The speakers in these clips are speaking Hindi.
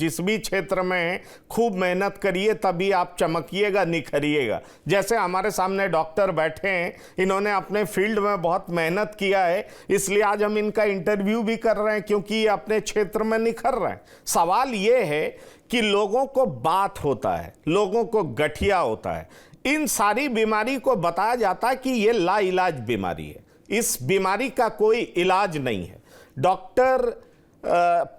जिस भी क्षेत्र में हैं खूब मेहनत करिए, तभी आप चमकिएगा, निखरिएगा। जैसे हमारे सामने डॉक्टर बैठे हैं, इन्होंने अपने फील्ड में बहुत मेहनत किया है, इसलिए आज हम इनका इंटरव्यू भी कर रहे हैं, क्योंकि ये अपने क्षेत्र में निखर रहे हैं। सवाल ये है कि लोगों को बात होता है, लोगों को गठिया होता है, इन सारी बीमारी को बताया जाता है कि ये लाइलाज बीमारी है, इस बीमारी का कोई इलाज नहीं है। डॉक्टर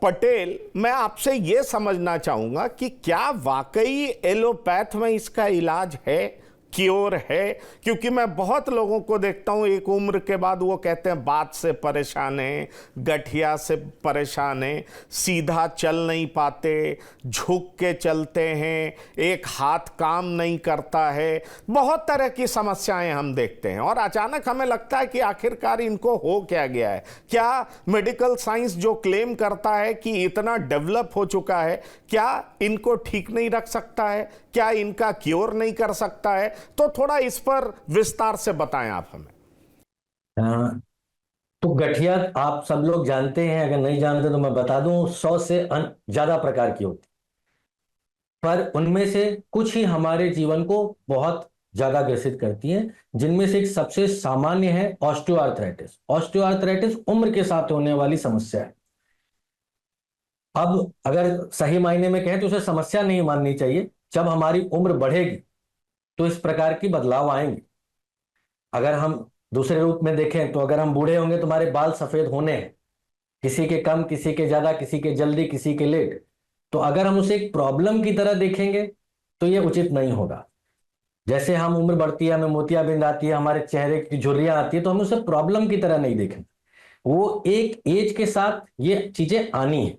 पटेल, मैं आपसे ये समझना चाहूंगा कि क्या वाकई एलोपैथ में इसका इलाज है, क्योर है? क्योंकि मैं बहुत लोगों को देखता हूं, एक उम्र के बाद वो कहते हैं बात से परेशान हैं, गठिया से परेशान हैं, सीधा चल नहीं पाते, झुक के चलते हैं, एक हाथ काम नहीं करता है, बहुत तरह की समस्याएं हम देखते हैं। और अचानक हमें लगता है कि आखिरकार इनको हो क्या गया है? क्या मेडिकल साइंस जो क्लेम करता है कि इतना डेवलप हो चुका है, क्या इनको ठीक नहीं रख सकता है? क्या इनका क्योर नहीं कर सकता है? तो थोड़ा इस पर विस्तार से बताएं आप हमें। तो गठिया आप सब लोग जानते हैं, अगर नहीं जानते तो मैं बता दूं, 100 से ज्यादा प्रकार की होती, पर उनमें से कुछ ही हमारे जीवन को बहुत ज्यादा ग्रसित करती हैं, जिनमें से एक सबसे सामान्य है ऑस्टियोआर्थराइटिस। ऑस्टियोआर्थराइटिस उम्र के साथ होने वाली समस्या है। अब अगर सही मायने में कहें तो उसे समस्या नहीं माननी चाहिए। जब हमारी उम्र बढ़ेगी तो इस प्रकार की बदलाव आएंगे। अगर हम दूसरे रूप में देखें तो अगर हम बूढ़े होंगे तो हमारे बाल सफेद होने हैं, किसी के कम, किसी के ज्यादा, किसी के जल्दी, किसी के लेट। तो अगर हम उसे एक प्रॉब्लम की तरह देखेंगे तो यह उचित नहीं होगा। जैसे हम उम्र बढ़ती है, हमें मोतियाबिंद आती है, हमारे चेहरे की झुर्रियां आती है, तो हम उसे प्रॉब्लम की तरह नहीं देखेंगे। वो एक एज के साथ ये चीजें आनी है।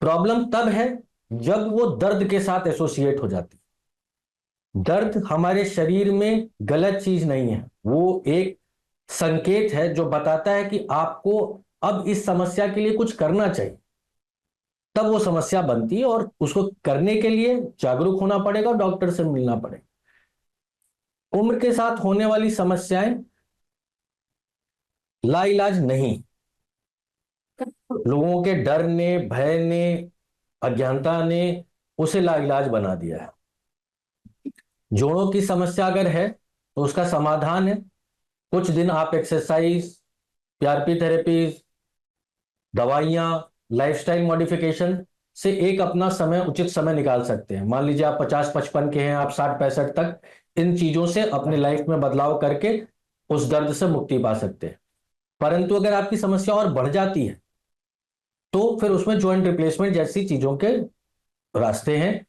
प्रॉब्लम तब है जब वो दर्द के साथ एसोसिएट हो जाती है। दर्द हमारे शरीर में गलत चीज नहीं है, वो एक संकेत है जो बताता है कि आपको अब इस समस्या के लिए कुछ करना चाहिए। तब वो समस्या बनती है और उसको करने के लिए जागरूक होना पड़ेगा, डॉक्टर से मिलना पड़ेगा। उम्र के साथ होने वाली समस्याएं लाइलाज नहीं। लोगों के डर ने, भय ने, अज्ञानता ने उसे लाइलाज बना दिया है। जोड़ों की समस्या अगर है तो उसका समाधान है कुछ दिन आप एक्सरसाइज, पीआरपी थेरेपी, दवाइयां, लाइफस्टाइल मॉडिफिकेशन से एक अपना समय, उचित समय निकाल सकते हैं। मान लीजिए आप 50-55 के हैं, आप 60-65 तक इन चीजों से अपनी लाइफ में बदलाव करके उस दर्द से मुक्ति पा सकते हैं। परंतु अगर आपकी समस्या और बढ़ जाती है तो फिर उसमें जॉइंट रिप्लेसमेंट जैसी चीजों के रास्ते हैं।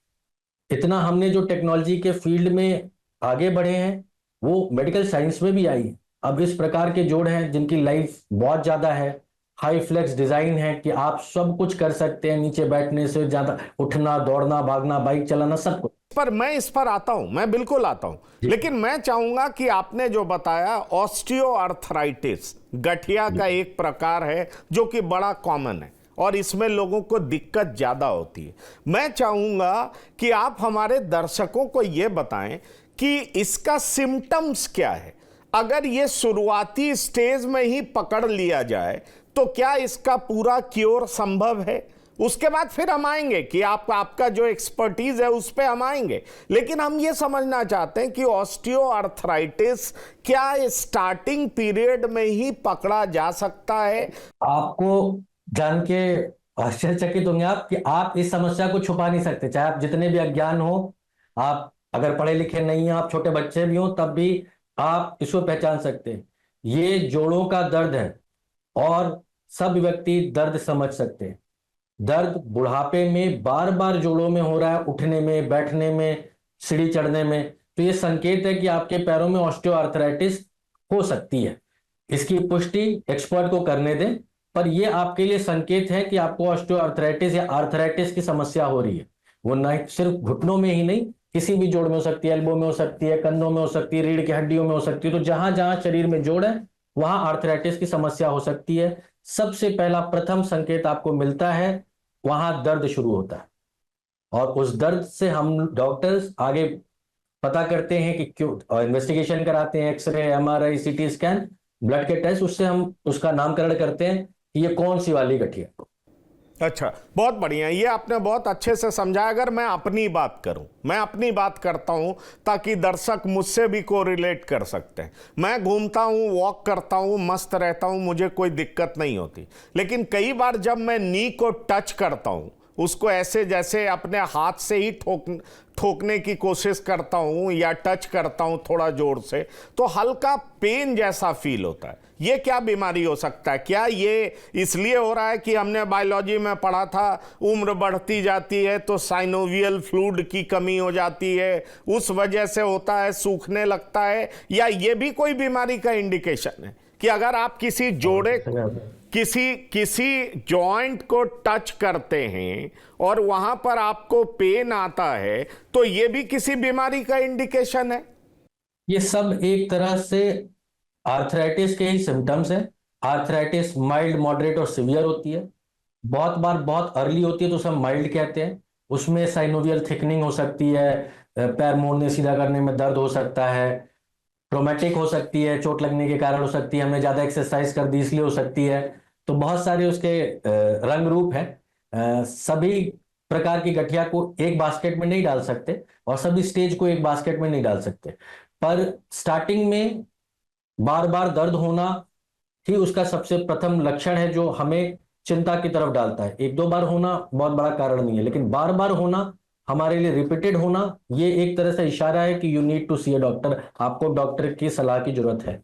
इतना हमने जो टेक्नोलॉजी के फील्ड में आगे बढ़े हैं वो मेडिकल साइंस में भी आई है। अब इस प्रकार के जोड़ हैं जिनकी लाइफ बहुत ज्यादा है, हाई फ्लेक्स डिजाइन है कि आप सब कुछ कर सकते हैं, नीचे बैठने से ज्यादा उठना, दौड़ना, भागना, बाइक चलाना, सब कुछ। पर मैं इस पर आता हूं, मैं बिल्कुल आता हूं, लेकिन मैं चाहूंगा कि आपने जो बताया ऑस्टियोआर्थराइटिस गठिया का एक प्रकार है जो कि बड़ा कॉमन है और इसमें लोगों को दिक्कत ज्यादा होती है। मैं चाहूंगा कि आप हमारे दर्शकों को यह बताएं कि इसका सिम्टम्स क्या है। अगर ये शुरुआती स्टेज में ही पकड़ लिया जाए तो क्या इसका पूरा क्योर संभव है? उसके बाद फिर हम आएंगे कि आपका जो एक्सपर्टीज है उस पर हम आएंगे, लेकिन हम ये समझना चाहते हैं कि ऑस्टियोआर्थराइटिस क्या स्टार्टिंग पीरियड में ही पकड़ा जा सकता है? आपको जान के आश्चर्यचकित होंगे आप कि आप इस समस्या को छुपा नहीं सकते, चाहे आप जितने भी अज्ञान हो, आप अगर पढ़े लिखे नहीं हैं, आप छोटे बच्चे भी हो, तब भी आप इसको पहचान सकते हैं। ये जोड़ों का दर्द है और सब व्यक्ति दर्द समझ सकते हैं। दर्द बुढ़ापे में बार बार जोड़ों में हो रहा है, उठने में, बैठने में, सीढ़ी चढ़ने में, तो ये संकेत है कि आपके पैरों में ऑस्टियोआर्थराइटिस हो सकती है। इसकी पुष्टि एक्सपर्ट को करने दें, पर यह आपके लिए संकेत है कि आपको ऑस्टियोआर्थराइटिस या आर्थराइटिस की समस्या हो रही है। वो न सिर्फ घुटनों में ही नहीं, किसी भी जोड़ में हो सकती है, एल्बो में हो सकती है, कंधों में हो सकती है, रीढ़ की हड्डियों में हो सकती है। तो जहां जहां शरीर में जोड़ है वहां आर्थराइटिस की समस्या हो सकती है। सबसे पहला प्रथम संकेत आपको मिलता है, वहां दर्द शुरू होता है और उस दर्द से हम डॉक्टर्स आगे पता करते हैं कि क्यों, इन्वेस्टिगेशन कराते हैं, X ray, MRI, CT scan, blood के टेस्ट, उससे हम उसका नामकरण करते हैं कि ये कौन सी वाली गठिया। अच्छा, बहुत बढ़िया, ये आपने बहुत अच्छे से समझा। अगर मैं अपनी बात करूं, मैं अपनी बात करता हूं ताकि दर्शक मुझसे भी कोरिलेट कर सकते हैं। मैं घूमता हूं, वॉक करता हूं, मस्त रहता हूं, मुझे कोई दिक्कत नहीं होती। लेकिन कई बार जब मैं नी को टच करता हूं, उसको ऐसे जैसे अपने हाथ से ही ठोकने की कोशिश करता हूं या टच करता हूं थोड़ा जोर से, तो हल्का पेन जैसा फील होता है। ये क्या बीमारी हो सकता है? क्या ये इसलिए हो रहा है कि हमने बायोलॉजी में पढ़ा था उम्र बढ़ती जाती है तो साइनोवियल फ्लूइड की कमी हो जाती है, उस वजह से होता है, सूखने लगता है? या ये भी कोई बीमारी का इंडिकेशन है कि अगर आप किसी जोड़े किसी जॉइंट को टच करते हैं और वहां पर आपको पेन आता है, तो ये भी किसी बीमारी का इंडिकेशन है? ये सब एक तरह से आर्थराइटिस के ही सिम्टम्स हैं। आर्थराइटिस माइल्ड, मॉडरेट और सिवियर होती है। बहुत बार बहुत अर्ली होती है तो सब माइल्ड कहते हैं। उसमें साइनोवियल थिकनिंग हो सकती है, पैर मोड़ने सीधा करने में दर्द हो सकता है, ट्रोमेटिक हो सकती है, चोट लगने के कारण हो सकती है, हमने ज्यादा एक्सरसाइज कर दी इसलिए हो सकती है। तो बहुत सारे उसके रंग रूप हैं। सभी प्रकार की गठिया को एक बास्केट में नहीं डाल सकते और सभी स्टेज को एक बास्केट में नहीं डाल सकते। पर स्टार्टिंग में बार बार दर्द होना ही उसका सबसे प्रथम लक्षण है जो हमें चिंता की तरफ डालता है। एक दो बार होना बहुत बड़ा कारण नहीं है, लेकिन बार बार होना, हमारे लिए रिपीटेड होना, ये एक तरह से इशारा है कि you need to see a doctor, आपको डॉक्टर की सलाह की जरूरत है।